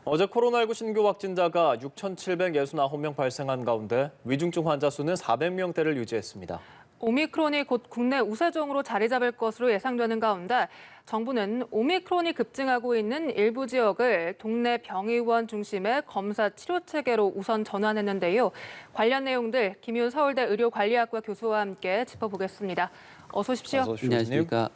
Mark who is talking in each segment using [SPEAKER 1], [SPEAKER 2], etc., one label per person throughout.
[SPEAKER 1] 어제 코로나19 신규 확진자가 6,769명 발생한 가운데 위중증 환자 수는 400명대를 유지했습니다.
[SPEAKER 2] 오미크론이 곧 국내 우세종으로 자리 잡을 것으로 예상되는 가운데 정부는 오미크론이 급증하고 있는 일부 지역을 동네 병의원 중심의 검사 치료 체계로 우선 전환했는데요. 관련 내용들 김윤 서울대 의료관리학과 교수와 함께 짚어보겠습니다. 어서 오십시오.
[SPEAKER 3] 안녕하십니까.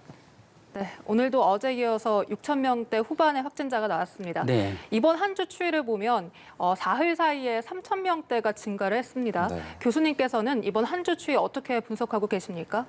[SPEAKER 2] 네, 오늘도 어제 이어서 6천 명대 후반의 확진자가 나왔습니다.
[SPEAKER 3] 네.
[SPEAKER 2] 이번 한 주 추이를 보면 사흘 사이에 3천 명대가 증가를 했습니다.
[SPEAKER 1] 네.
[SPEAKER 2] 교수님께서는 이번 한 주 추이 어떻게 분석하고 계십니까?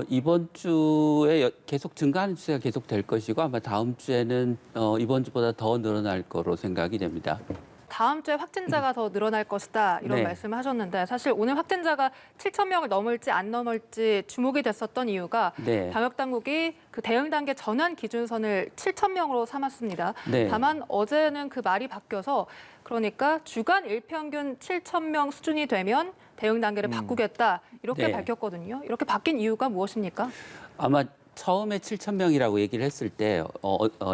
[SPEAKER 3] 이번 주에 계속 증가하는 추세가 계속 될 것이고 아마 다음 주에는 이번 주보다 더 늘어날 거로 생각이 됩니다.
[SPEAKER 2] 다음 주에 확진자가 더 늘어날 것이다 이런
[SPEAKER 3] 네.
[SPEAKER 2] 말씀을 하셨는데 사실 오늘 확진자가 7천 명을 넘을지 안 넘을지 주목이 됐었던 이유가
[SPEAKER 3] 네.
[SPEAKER 2] 방역 당국이 그 대응 단계 전환 기준선을 7천 명으로 삼았습니다.
[SPEAKER 3] 네.
[SPEAKER 2] 다만 어제는 그 말이 바뀌어서 그러니까 주간 일평균 7천 명 수준이 되면 대응 단계를 바꾸겠다 이렇게
[SPEAKER 3] 네.
[SPEAKER 2] 밝혔거든요. 이렇게 바뀐 이유가 무엇입니까?
[SPEAKER 3] 아마 처음에 7천 명이라고 얘기를 했을 때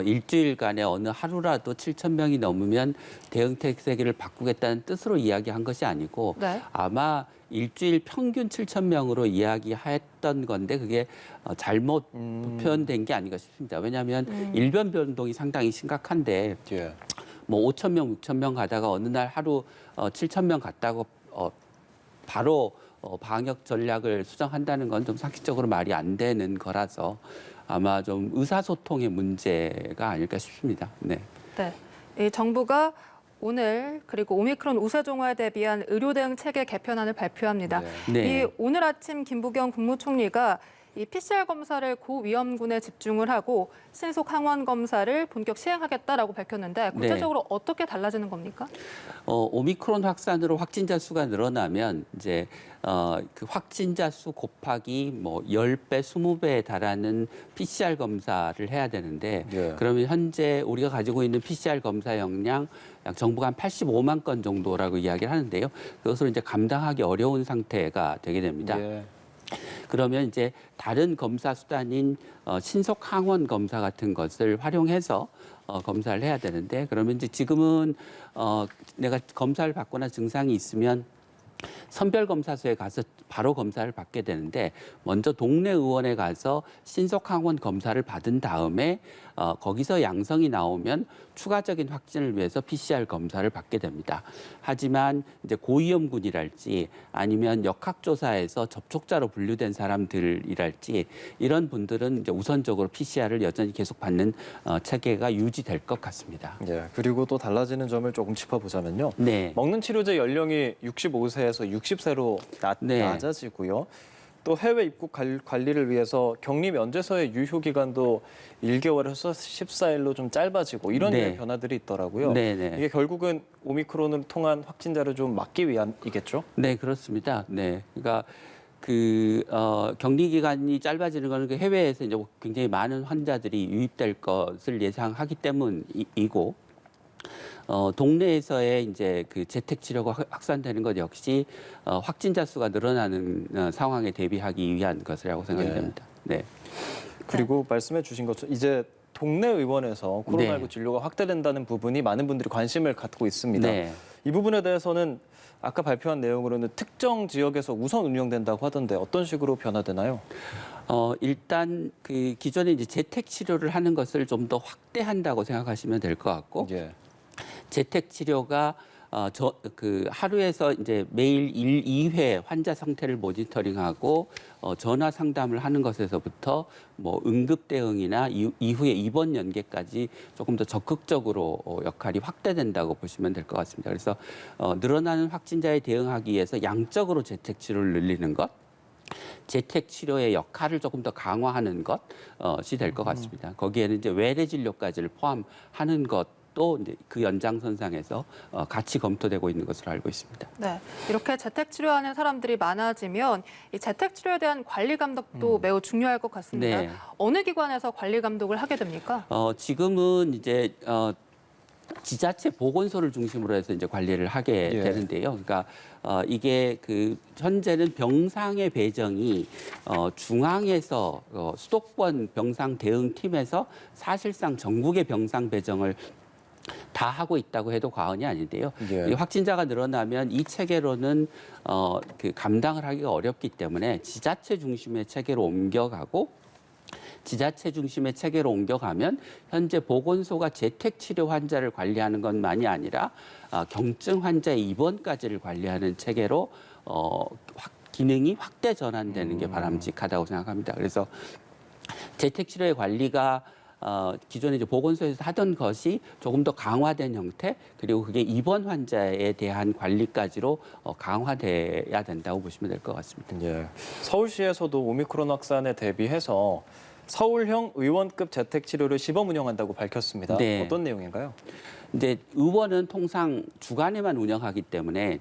[SPEAKER 3] 일주일간에 어느 하루라도 7천 명이 넘으면 대응 태세기를 바꾸겠다는 뜻으로 이야기한 것이 아니고
[SPEAKER 2] 네.
[SPEAKER 3] 아마 일주일 평균 7천 명으로 이야기했던 건데 그게 잘못 표현된 게 아닌가 싶습니다. 왜냐하면 일변 변동이 상당히 심각한데
[SPEAKER 1] 예.
[SPEAKER 3] 뭐 5천 명, 6천 명 가다가 어느 날 하루 7천 명 갔다고 바로 방역 전략을 수정한다는 건 좀 상식적으로 말이 안 되는 거라서 아마 좀 의사소통의 문제가 아닐까 싶습니다. 네.
[SPEAKER 2] 네. 이 정부가 오늘 그리고 오미크론 우세종화에 대비한 의료 대응 체계 개편안을 발표합니다.
[SPEAKER 3] 네.
[SPEAKER 2] 이 오늘 아침 김부겸 국무총리가 이 PCR 검사를 고위험군에 집중을 하고 신속 항원 검사를 본격 시행하겠다라고 밝혔는데 구체적으로 어떻게 달라지는 겁니까?
[SPEAKER 3] 오미크론 확산으로 확진자 수가 늘어나면 이제 그 확진자 수 곱하기 뭐 10배, 20배에 달하는 PCR 검사를 해야 되는데
[SPEAKER 1] 예.
[SPEAKER 3] 그러면 현재 우리가 가지고 있는 PCR 검사 역량 약 정부가 한 85만 건 정도라고 이야기를 하는데요. 그것을 이제 감당하기 어려운 상태가 되게 됩니다.
[SPEAKER 1] 예.
[SPEAKER 3] 그러면 이제 다른 검사 수단인 신속 항원 검사 같은 것을 활용해서 검사를 해야 되는데 그러면 이제 지금은 내가 검사를 받거나 증상이 있으면 선별검사소에 가서 바로 검사를 받게 되는데 먼저 동네 의원에 가서 신속항원 검사를 받은 다음에 거기서 양성이 나오면 추가적인 확진을 위해서 PCR 검사를 받게 됩니다. 하지만 이제 고위험군이랄지 아니면 역학조사에서 접촉자로 분류된 사람들이랄지 이런 분들은 이제 우선적으로 PCR을 여전히 계속 받는 체계가 유지될 것 같습니다.
[SPEAKER 1] 예. 그리고 또 달라지는 점을 조금 짚어보자면요.
[SPEAKER 3] 네.
[SPEAKER 1] 먹는 치료제 연령이 65세에서 60세로
[SPEAKER 3] 네.
[SPEAKER 1] 낮아지고요. 또 해외 입국 관리를 위해서 격리 면제소의 유효 기간도 1개월에서 14일로 좀 짧아지고 이런
[SPEAKER 3] 네.
[SPEAKER 1] 변화들이 있더라고요.
[SPEAKER 3] 네.
[SPEAKER 1] 이게 결국은 오미크론을 통한 확진자를 좀 막기 위함이겠죠?
[SPEAKER 3] 네, 그렇습니다. 네, 그러니까 격리 기간이 짧아지는 것은 그 해외에서 이제 굉장히 많은 환자들이 유입될 것을 예상하기 때문이고. 동네에서의 이제 그 재택 치료가 확산되는 것 역시 확진자 수가 늘어나는 상황에 대비하기 위한 것이라고 생각이
[SPEAKER 1] 예.
[SPEAKER 3] 됩니다. 네.
[SPEAKER 1] 그리고 말씀해 주신 것처럼 이제 동네 의원에서 코로나19
[SPEAKER 3] 네.
[SPEAKER 1] 진료가 확대된다는 부분이 많은 분들이 관심을 갖고 있습니다.
[SPEAKER 3] 네.
[SPEAKER 1] 이 부분에 대해서는 아까 발표한 내용으로는 특정 지역에서 우선 운영된다고 하던데 어떤 식으로 변화되나요?
[SPEAKER 3] 일단 그 기존에 이제 재택 치료를 하는 것을 좀 더 확대한다고 생각하시면 될 것 같고
[SPEAKER 1] 예.
[SPEAKER 3] 재택 치료가 하루에서 이제 매일 2회 환자 상태를 모니터링하고 전화 상담을 하는 것에서부터 뭐 응급 대응이나 이후에 입원 연계까지 조금 더 적극적으로 역할이 확대된다고 보시면 될 것 같습니다. 그래서 늘어나는 확진자에 대응하기 위해서 양적으로 재택 치료를 늘리는 것, 재택 치료의 역할을 조금 더 강화하는 것이 될 것 같습니다. 거기에는 이제 외래 진료까지를 포함하는 것도 이제 그 연장선상에서 같이 검토되고 있는 것으로 알고 있습니다.
[SPEAKER 2] 네, 이렇게 재택 치료하는 사람들이 많아지면 이 재택 치료에 대한 관리 감독도 매우 중요할 것 같습니다.
[SPEAKER 3] 네.
[SPEAKER 2] 어느 기관에서 관리 감독을 하게 됩니까?
[SPEAKER 3] 지금은 이제 지자체 보건소를 중심으로 해서 이제 관리를 하게
[SPEAKER 1] 예.
[SPEAKER 3] 되는데요. 그러니까 이게 그 현재는 병상의 배정이 중앙에서 수도권 병상 대응팀에서 사실상 전국의 병상 배정을 다 하고 있다고 해도 과언이 아닌데요.
[SPEAKER 1] 예.
[SPEAKER 3] 이 확진자가 늘어나면 이 체계로는 그 감당을 하기가 어렵기 때문에 지자체 중심의 체계로 옮겨가고 지자체 중심의 체계로 옮겨가면 현재 보건소가 재택 치료 환자를 관리하는 것만이 아니라 경증 환자의 입원까지를 관리하는 체계로 기능이 확대 전환되는 게 바람직하다고 생각합니다. 그래서 재택 치료의 관리가 기존에 이제 보건소에서 하던 것이 조금 더 강화된 형태, 그리고 그게 입원 환자에 대한 관리까지로 강화돼야 된다고 보시면 될 것 같습니다.
[SPEAKER 1] 예. 서울시에서도 오미크론 확산에 대비해서 서울형 의원급 재택 치료를 시범 운영한다고 밝혔습니다.
[SPEAKER 3] 네.
[SPEAKER 1] 어떤 내용인가요?
[SPEAKER 3] 근데 의원은 통상 주간에만 운영하기 때문에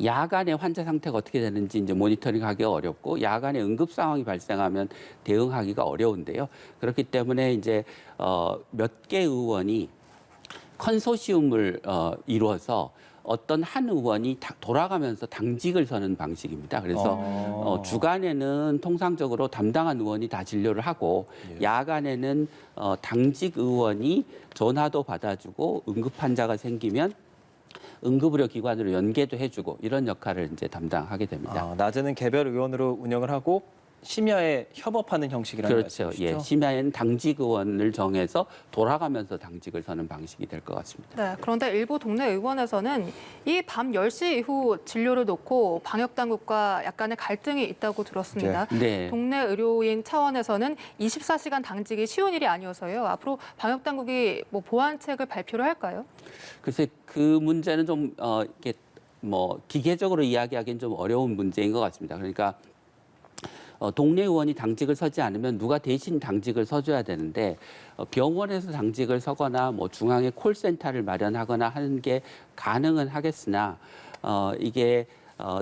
[SPEAKER 3] 야간에 환자 상태가 어떻게 되는지 이제 모니터링하기가 어렵고 야간에 응급 상황이 발생하면 대응하기가 어려운데요. 그렇기 때문에 이제 몇 개 의원이 컨소시엄을 이루어서 어떤 한 의원이 돌아가면서 당직을 서는 방식입니다. 그래서 주간에는 통상적으로 담당한 의원이 다 진료를 하고 야간에는 당직 의원이 전화도 받아주고 응급 환자가 생기면 응급의료 기관으로 연계도 해주고 이런 역할을 이제 담당하게 됩니다.
[SPEAKER 1] 낮에는 개별 의원으로 운영을 하고 심야에 협업하는 형식이라는
[SPEAKER 3] 그렇죠.
[SPEAKER 1] 말씀이시죠?
[SPEAKER 3] 예, 심야에는 당직 의원을 정해서 돌아가면서 당직을 서는 방식이 될 것 같습니다.
[SPEAKER 2] 네, 그런데 일부 동네 의원에서는 이 밤 10시 이후 진료를 놓고 방역 당국과 약간의 갈등이 있다고 들었습니다.
[SPEAKER 3] 네.
[SPEAKER 2] 동네 의료인 차원에서는 24시간 당직이 쉬운 일이 아니어서요. 앞으로 방역 당국이 뭐 보완책을 발표를 할까요?
[SPEAKER 3] 글쎄 그 문제는 좀 이렇게 뭐 기계적으로 이야기하기는 좀 어려운 문제인 것 같습니다. 그러니까 동네 의원이 당직을 서지 않으면 누가 대신 당직을 서줘야 되는데 병원에서 당직을 서거나 뭐 중앙에 콜센터를 마련하거나 하는 게 가능은 하겠으나 이게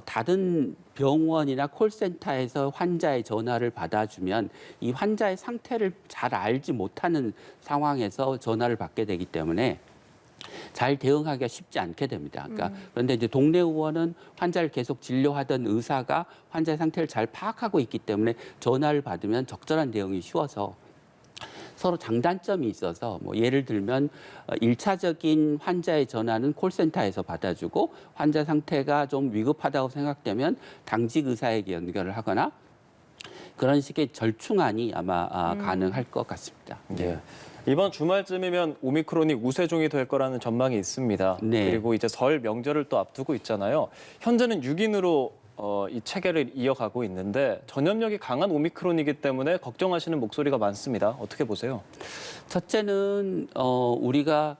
[SPEAKER 3] 다른 병원이나 콜센터에서 환자의 전화를 받아주면 이 환자의 상태를 잘 알지 못하는 상황에서 전화를 받게 되기 때문에 잘 대응하기가 쉽지 않게 됩니다. 그러니까 그런데 이제 동네 의원은 환자를 계속 진료하던 의사가 환자의 상태를 잘 파악하고 있기 때문에 전화를 받으면 적절한 대응이 쉬워서 서로 장단점이 있어서 뭐 예를 들면 1차적인 환자의 전화는 콜센터에서 받아주고 환자 상태가 좀 위급하다고 생각되면 당직 의사에게 연결을 하거나 그런 식의 절충안이 아마 가능할 것 같습니다.
[SPEAKER 1] 예. 이번 주말쯤이면 오미크론이 우세종이 될 거라는 전망이 있습니다.
[SPEAKER 3] 네.
[SPEAKER 1] 그리고 이제 설 명절을 또 앞두고 있잖아요. 현재는 6인으로 이 체계를 이어가고 있는데 전염력이 강한 오미크론이기 때문에 걱정하시는 목소리가 많습니다. 어떻게 보세요?
[SPEAKER 3] 첫째는 우리가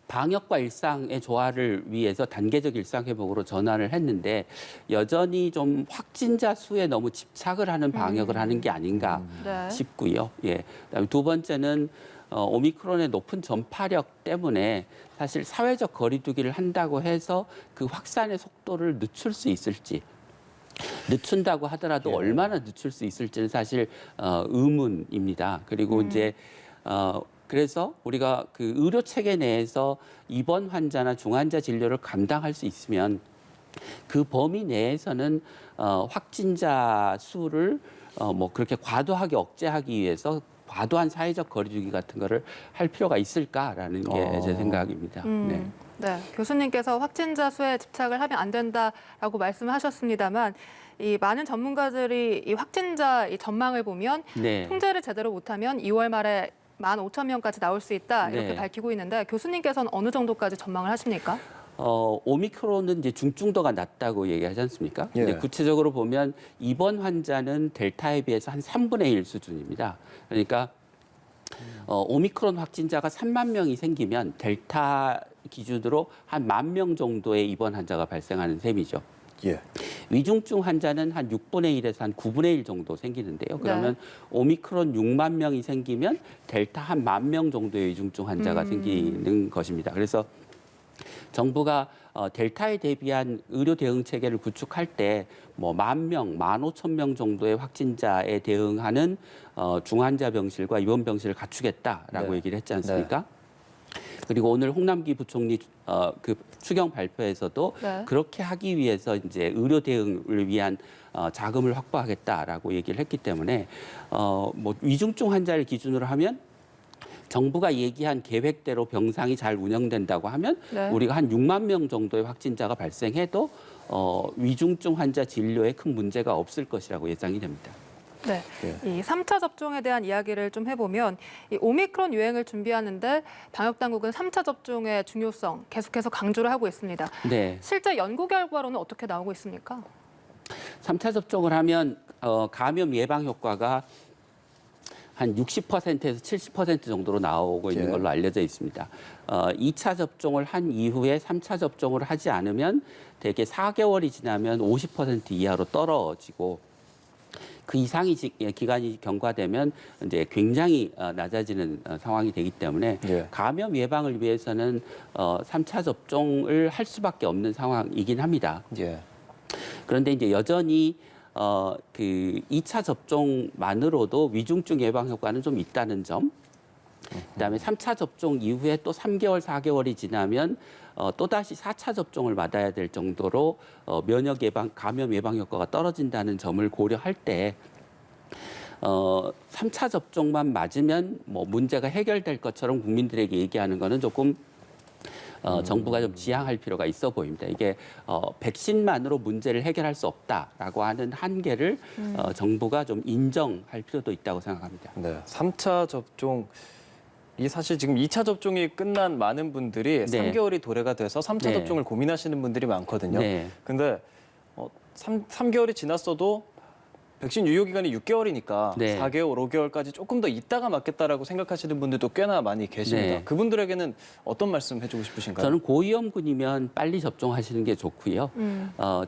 [SPEAKER 3] 방역과 일상의 조화를 위해서 단계적 일상 회복으로 전환을 했는데 여전히 좀 확진자 수에 너무 집착을 하는 방역을 하는 게 아닌가
[SPEAKER 2] 네.
[SPEAKER 3] 싶고요. 예. 그다음에 두 번째는 오미크론의 높은 전파력 때문에 사실 사회적 거리두기를 한다고 해서 그 확산의 속도를 늦출 수 있을지 늦춘다고 하더라도
[SPEAKER 1] 예.
[SPEAKER 3] 얼마나 늦출 수 있을지는 사실 의문입니다. 그리고 이제 그래서 우리가 그 의료 체계 내에서 입원 환자나 중환자 진료를 감당할 수 있으면 그 범위 내에서는 확진자 수를 뭐 그렇게 과도하게 억제하기 위해서 과도한 사회적 거리두기 같은 거를 할 필요가 있을까라는 게 제 생각입니다. 네.
[SPEAKER 2] 네, 교수님께서 확진자 수에 집착을 하면 안 된다라고 말씀하셨습니다만 이 많은 전문가들이 이 확진자 이 전망을 보면
[SPEAKER 3] 네.
[SPEAKER 2] 통제를 제대로 못하면 2월 말에 15,000명까지 나올 수 있다 이렇게
[SPEAKER 3] 네.
[SPEAKER 2] 밝히고 있는데 교수님께서는 어느 정도까지 전망을 하십니까?
[SPEAKER 3] 오미크론은 이제 중증도가 낮다고 얘기하지 않습니까?
[SPEAKER 1] 예.
[SPEAKER 3] 근데 구체적으로 보면 입원 환자는 델타에 비해서 한 3분의 1 수준입니다. 그러니까 오미크론 확진자가 3만 명이 생기면 델타 기준으로 한 10,000명 정도의 입원 환자가 발생하는 셈이죠.
[SPEAKER 1] 예.
[SPEAKER 3] 위중증 환자는 한 6분의 1에서 한 9분의 1 정도 생기는데요. 그러면 오미크론 6만 명이 생기면 델타 한 10,000명 정도의 위중증 환자가 생기는 것입니다. 그래서 정부가 델타에 대비한 의료 대응 체계를 구축할 때 뭐 10,000명, 15,000명 정도의 확진자에 대응하는 중환자 병실과 입원 병실을 갖추겠다라고
[SPEAKER 1] 네.
[SPEAKER 3] 얘기를 했지 않습니까? 그리고 오늘 홍남기 부총리 그 추경 발표에서도
[SPEAKER 2] 네.
[SPEAKER 3] 그렇게 하기 위해서 이제 의료 대응을 위한 자금을 확보하겠다라고 얘기를 했기 때문에 뭐 위중증 환자를 기준으로 하면 정부가 얘기한 계획대로 병상이 잘 운영된다고 하면
[SPEAKER 2] 네.
[SPEAKER 3] 우리가 한 6만 명 정도의 확진자가 발생해도 위중증 환자 진료에 큰 문제가 없을 것이라고 예상이 됩니다.
[SPEAKER 2] 네, 이 3차 접종에 대한 이야기를 좀 해보면 이 오미크론 유행을 준비하는데 방역 당국은 3차 접종의 중요성 계속해서 강조를 하고 있습니다.
[SPEAKER 3] 네.
[SPEAKER 2] 실제 연구 결과로는 어떻게 나오고 있습니까?
[SPEAKER 3] 3차 접종을 하면 감염 예방 효과가 한 60%에서 70% 정도로 나오고 있는
[SPEAKER 1] 예.
[SPEAKER 3] 걸로 알려져 있습니다. 2차 접종을 한 이후에 3차 접종을 하지 않으면 대개 4개월이 지나면 50% 이하로 떨어지고 그 이상의 기간이 경과되면 이제 굉장히 낮아지는 상황이 되기 때문에
[SPEAKER 1] 예.
[SPEAKER 3] 감염 예방을 위해서는 3차 접종을 할 수밖에 없는 상황이긴 합니다.
[SPEAKER 1] 예.
[SPEAKER 3] 그런데 이제 여전히 그 2차 접종만으로도 위중증 예방 효과는 좀 있다는 점. 그다음에 3차 접종 이후에 또 3개월, 4개월이 지나면 또다시 4차 접종을 받아야 될 정도로 면역 예방, 감염 예방 효과가 떨어진다는 점을 고려할 때 3차 접종만 맞으면 뭐 문제가 해결될 것처럼 국민들에게 얘기하는 거는 조금 정부가 좀 지양할 필요가 있어 보입니다. 이게 백신만으로 문제를 해결할 수 없다라고 하는 한계를 정부가 좀 인정할 필요도 있다고 생각합니다.
[SPEAKER 1] 네. 3차 접종 이 사실 지금 2차 접종이 끝난 많은 분들이
[SPEAKER 3] 네.
[SPEAKER 1] 3개월이 도래가 돼서 3차
[SPEAKER 3] 네.
[SPEAKER 1] 접종을 고민하시는 분들이 많거든요.
[SPEAKER 3] 네.
[SPEAKER 1] 근데 3개월이 지났어도 백신 유효 기간이 6개월이니까
[SPEAKER 3] 네.
[SPEAKER 1] 4개월, 5개월까지 조금 더 있다가 맞겠다라고 생각하시는 분들도 꽤나 많이 계십니다.
[SPEAKER 3] 네.
[SPEAKER 1] 그분들에게는 어떤 말씀 해주고 싶으신가요?
[SPEAKER 3] 저는 고위험군이면 빨리 접종하시는 게 좋고요.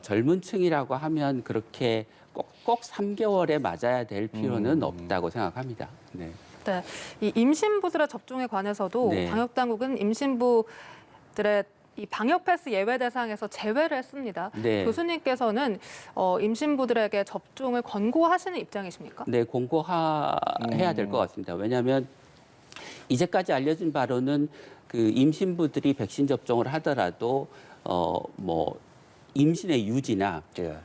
[SPEAKER 3] 젊은 층이라고 하면 그렇게 꼭 3개월에 맞아야 될 필요는 없다고 생각합니다. 네.
[SPEAKER 2] 네, 이 임신부들의 접종에 관해서도
[SPEAKER 3] 네.
[SPEAKER 2] 방역 당국은 임신부들의 이 방역 패스 예외 대상에서 제외를 했습니다.
[SPEAKER 3] 네.
[SPEAKER 2] 교수님께서는 임신부들에게 접종을 권고하시는 입장이십니까?
[SPEAKER 3] 네, 공고해야 될 것 같습니다. 왜냐하면 이제까지 알려진 바로는 그 임신부들이 백신 접종을 하더라도 뭐 임신의 유지나
[SPEAKER 1] 예.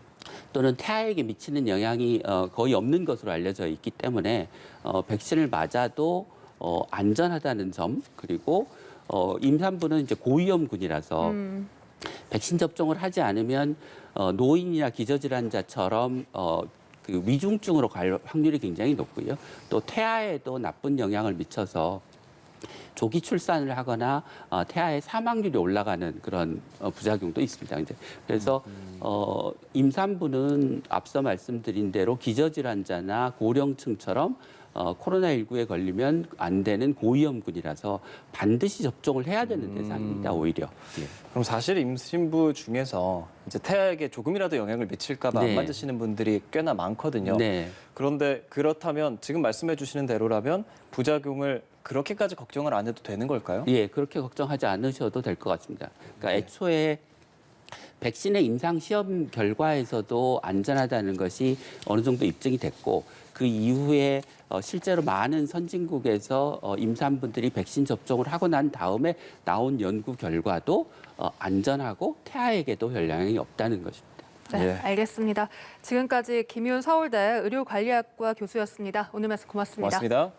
[SPEAKER 3] 또는 태아에게 미치는 영향이 거의 없는 것으로 알려져 있기 때문에 백신을 맞아도 안전하다는 점, 그리고 임산부는 이제 고위험군이라서 백신 접종을 하지 않으면 노인이나 기저질환자처럼 그 위중증으로 갈 확률이 굉장히 높고요. 또 태아에도 나쁜 영향을 미쳐서 조기 출산을 하거나 태아의 사망률이 올라가는 그런 부작용도 있습니다. 이제 그래서 임산부는 앞서 말씀드린 대로 기저질환자나 고령층처럼 코로나19에 걸리면 안 되는 고위험군이라서 반드시 접종을 해야 되는 대상입니다. 오히려. 예.
[SPEAKER 1] 그럼 사실 임신부 중에서 이제 태아에게 조금이라도 영향을 미칠까 봐 안
[SPEAKER 3] 네.
[SPEAKER 1] 맞으시는 분들이 꽤나 많거든요.
[SPEAKER 3] 네.
[SPEAKER 1] 그런데 그렇다면 지금 말씀해 주시는 대로라면 부작용을 그렇게까지 걱정을 안 해도 되는 걸까요?
[SPEAKER 3] 예, 그렇게 걱정하지 않으셔도 될 것 같습니다. 그러니까 애초에 백신의 임상 시험 결과에서도 안전하다는 것이 어느 정도 입증이 됐고 그 이후에 실제로 많은 선진국에서 임산부들이 백신 접종을 하고 난 다음에 나온 연구 결과도 안전하고 태아에게도 영향이 없다는 것입니다.
[SPEAKER 2] 네,
[SPEAKER 1] 예.
[SPEAKER 2] 알겠습니다. 지금까지 김윤 서울대 의료관리학과 교수였습니다. 오늘 말씀 고맙습니다.
[SPEAKER 1] 고맙습니다.